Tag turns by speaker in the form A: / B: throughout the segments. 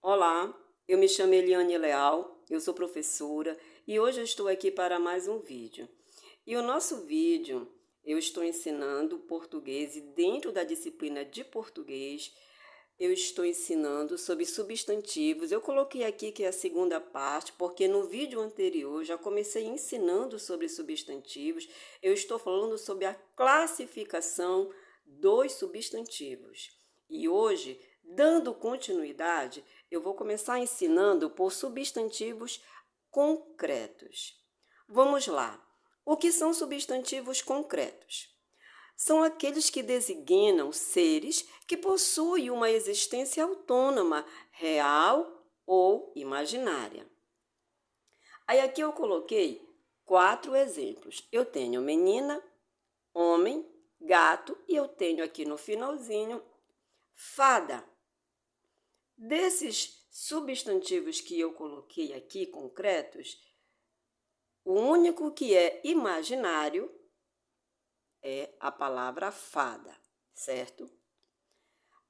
A: Olá, eu me chamo Eliane Leal, eu sou professora e hoje eu estou aqui para mais um vídeo. E o nosso vídeo eu estou ensinando português e dentro da disciplina de português eu estou ensinando sobre substantivos. Eu coloquei aqui que é a segunda parte porque no vídeo anterior já comecei ensinando sobre substantivos. Eu estou falando sobre a classificação dos substantivos. E hoje, dando continuidade, eu vou começar ensinando por substantivos concretos. Vamos lá. O que são substantivos concretos? São aqueles que designam seres que possuem uma existência autônoma, real ou imaginária. Aí aqui eu coloquei 4 exemplos. Eu tenho menina, homem, gato e eu tenho aqui no finalzinho fada. Desses substantivos que eu coloquei aqui, concretos, o único que é imaginário é a palavra fada, certo?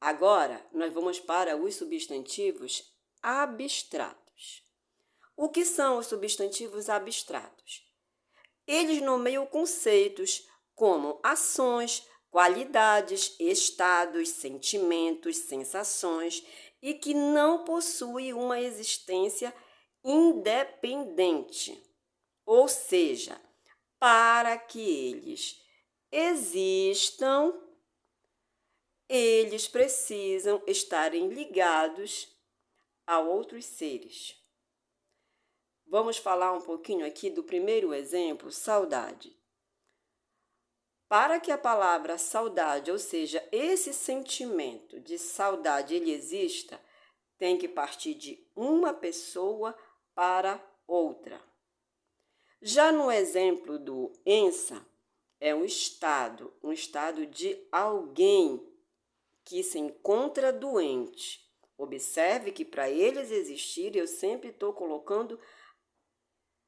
A: Agora, nós vamos para os substantivos abstratos. O que são os substantivos abstratos? Eles nomeiam conceitos como ações, qualidades, estados, sentimentos, sensações e que não possuem uma existência independente. Ou seja, para que eles existam, eles precisam estarem ligados a outros seres. Vamos falar um pouquinho aqui do primeiro exemplo, saudade. Para que a palavra saudade, ou seja, esse sentimento de saudade, ele exista, tem que partir de uma pessoa para outra. Já no exemplo do ENSA, é um estado de alguém que se encontra doente. Observe que para eles existirem, eu sempre estou colocando,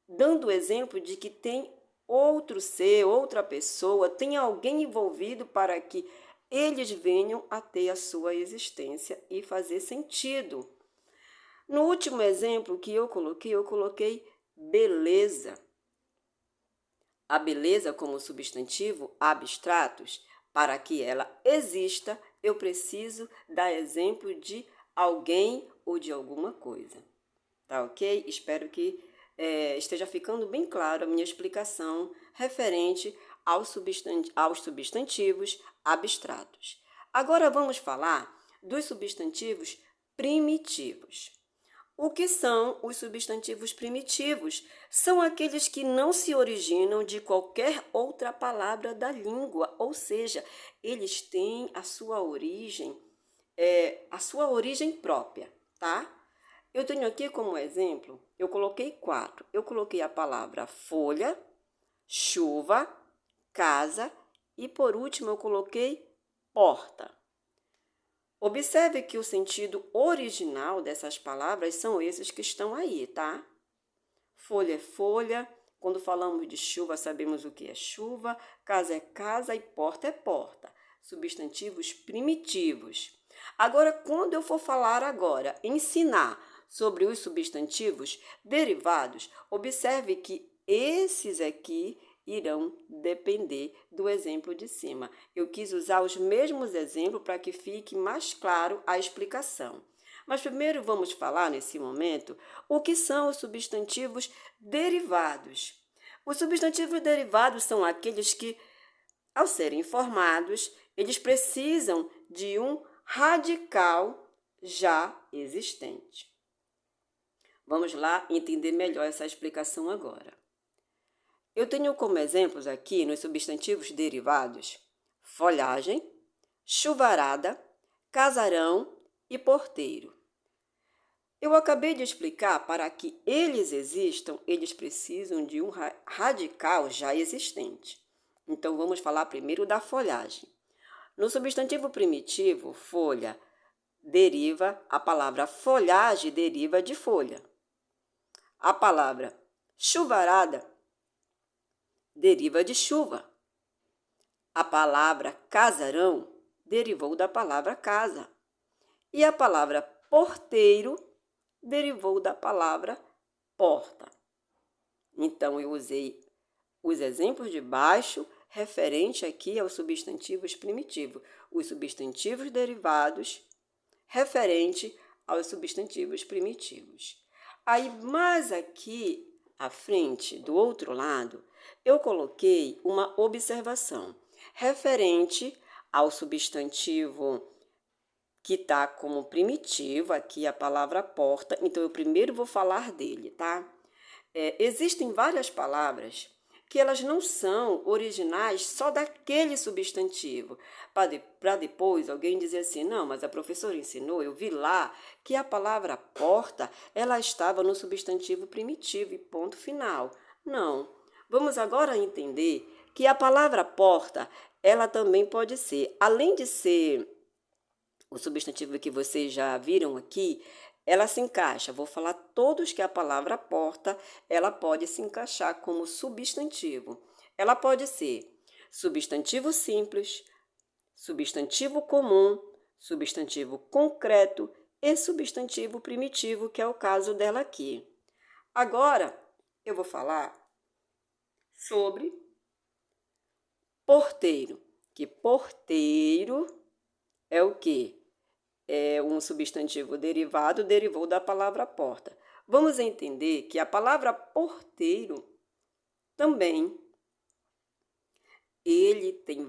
A: dando o exemplo de que tem outro ser, outra pessoa, tem alguém envolvido para que eles venham a ter a sua existência e fazer sentido. No último exemplo que eu coloquei beleza. A beleza como substantivo abstratos, para que ela exista, eu preciso dar exemplo de alguém ou de alguma coisa. Tá ok? Espero que esteja ficando bem claro a minha explicação referente aos substantivos abstratos. Agora vamos falar dos substantivos primitivos. O que são os substantivos primitivos? São aqueles que não se originam de qualquer outra palavra da língua, ou seja, eles têm a sua origem própria, tá? Eu tenho aqui como exemplo, eu coloquei 4. Eu coloquei a palavra folha, chuva, casa e por último eu coloquei porta. Observe que o sentido original dessas palavras são esses que estão aí, tá? Folha é folha, quando falamos de chuva sabemos o que é chuva, casa é casa e porta é porta. Substantivos primitivos. Agora, quando eu for falar ensinar sobre os substantivos derivados, observe que esses aqui irão depender do exemplo de cima. Eu quis usar os mesmos exemplos para que fique mais claro a explicação. Mas primeiro vamos falar, nesse momento, o que são os substantivos derivados. Os substantivos derivados são aqueles que, ao serem formados, eles precisam de um radical já existente. Vamos lá entender melhor essa explicação agora. Eu tenho como exemplos aqui, nos substantivos derivados, folhagem, chuvarada, casarão e porteiro. Eu acabei de explicar, para que eles existam, eles precisam de um radical já existente. Então, vamos falar primeiro da folhagem. No substantivo primitivo, folha, a palavra folhagem deriva de folha. A palavra chuvarada deriva de chuva. A palavra casarão derivou da palavra casa. E a palavra porteiro derivou da palavra porta. Então, eu usei os exemplos de baixo referente aqui aos substantivos primitivos, os substantivos derivados referente aos substantivos primitivos. Aí, mais aqui à frente, do outro lado, eu coloquei uma observação referente ao substantivo que está como primitivo, aqui a palavra porta, então eu primeiro vou falar dele, tá? Existem várias palavras que elas não são originais só daquele substantivo, para depois alguém dizer assim, não, mas a professora ensinou, eu vi lá que a palavra porta, ela estava no substantivo primitivo e ponto final. Não, vamos agora entender que a palavra porta, ela também pode ser, além de ser o substantivo que vocês já viram aqui, ela se encaixa. Vou falar todos que a palavra porta, ela pode se encaixar como substantivo. Ela pode ser substantivo simples, substantivo comum, substantivo concreto e substantivo primitivo, que é o caso dela aqui. Agora, eu vou falar sobre porteiro, que porteiro é o quê? É um substantivo derivado, derivou da palavra porta. Vamos entender que a palavra porteiro também existem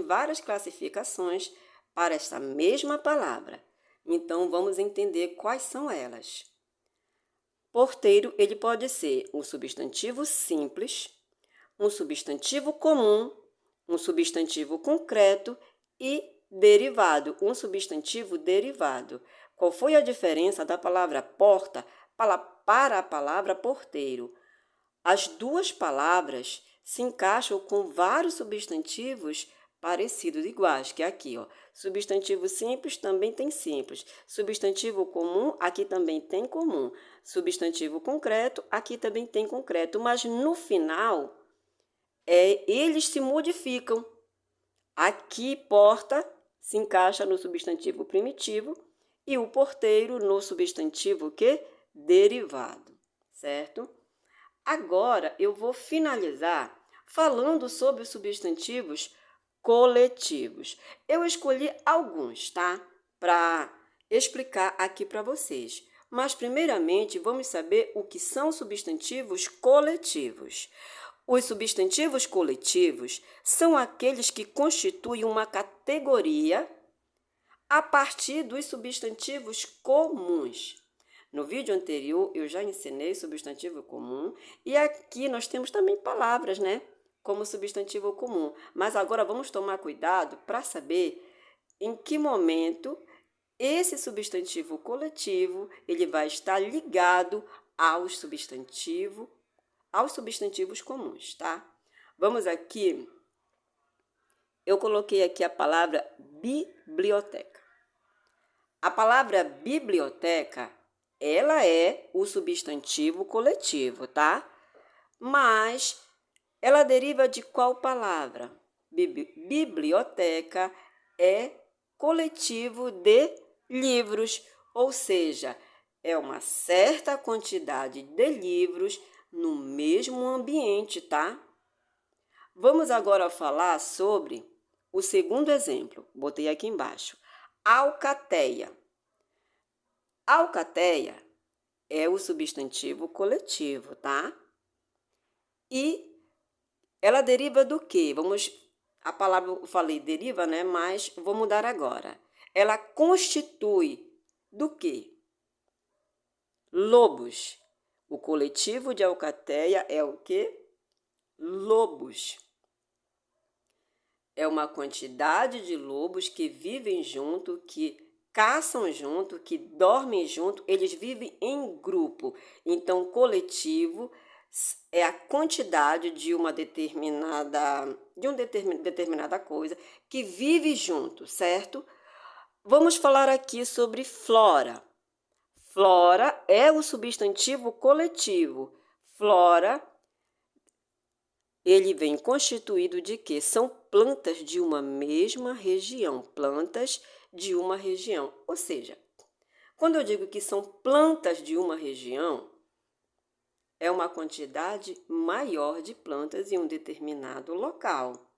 A: várias classificações para essa mesma palavra. Então, vamos entender quais são elas. Porteiro, ele pode ser um substantivo simples, um substantivo comum, um substantivo concreto e derivado, um substantivo derivado. Qual foi a diferença da palavra porta para a palavra porteiro? As duas palavras se encaixam com vários substantivos parecidos, iguais, que é aqui, ó. Substantivo simples também tem simples. Substantivo comum, aqui também tem comum. Substantivo concreto, aqui também tem concreto. Mas no final, eles se modificam. Aqui, porta se encaixa no substantivo primitivo e o porteiro no substantivo que? Derivado, certo? Agora, eu vou finalizar falando sobre os substantivos coletivos. Eu escolhi alguns, tá? Para explicar aqui para vocês. Mas, primeiramente, vamos saber o que são substantivos coletivos. Os substantivos coletivos são aqueles que constituem uma categoria a partir dos substantivos comuns. No vídeo anterior, eu já ensinei substantivo comum e aqui nós temos também palavras, né? Como substantivo comum. Mas agora vamos tomar cuidado para saber em que momento esse substantivo coletivo ele vai estar ligado aos substantivos comuns, tá? Vamos aqui, eu coloquei aqui a palavra biblioteca. A palavra biblioteca, ela é o substantivo coletivo, tá? Mas ela deriva de qual palavra? Biblioteca é coletivo de livros, ou seja, é uma certa quantidade de livros no mesmo ambiente, tá? Vamos agora falar sobre o segundo exemplo. Botei aqui embaixo. Alcateia. Alcateia é o substantivo coletivo, tá? E ela deriva do quê? A palavra eu falei deriva, né? Mas vou mudar agora. Ela constitui do quê? Lobos. O coletivo de alcateia é o quê? Lobos. É uma quantidade de lobos que vivem junto, que caçam junto, que dormem junto, eles vivem em grupo. Então, coletivo é a quantidade de uma determinada coisa que vive junto, certo? Vamos falar aqui sobre flora. Flora é o substantivo coletivo. Flora, ele vem constituído de quê? São plantas de uma mesma região, plantas de uma região. Ou seja, Quando eu digo que são plantas de uma região, é uma quantidade maior de plantas em um determinado local.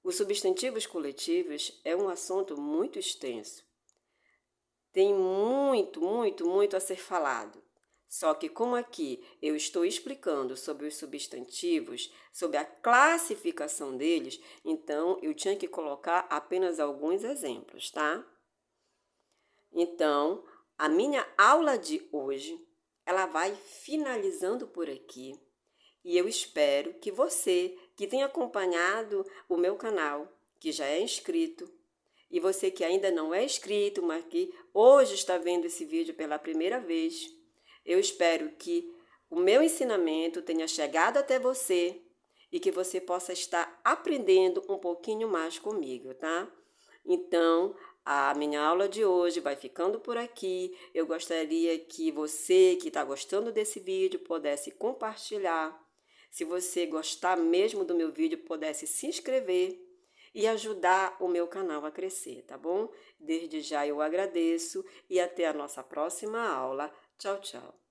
A: Os substantivos coletivos é um assunto muito extenso. Tem muito a ser falado. Só que como aqui eu estou explicando sobre os substantivos, sobre a classificação deles, então eu tinha que colocar apenas alguns exemplos, tá? Então, a minha aula de hoje, ela vai finalizando por aqui. E eu espero que você, que tem acompanhado o meu canal, que já é inscrito, e você que ainda não é inscrito, mas que hoje está vendo esse vídeo pela primeira vez, eu espero que o meu ensinamento tenha chegado até você e que você possa estar aprendendo um pouquinho mais comigo, tá? Então, a minha aula de hoje vai ficando por aqui. Eu gostaria que você que está gostando desse vídeo pudesse compartilhar. Se você gostar mesmo do meu vídeo, pudesse se inscrever e ajudar o meu canal a crescer, tá bom? Desde já eu agradeço e até a nossa próxima aula. Tchau, tchau.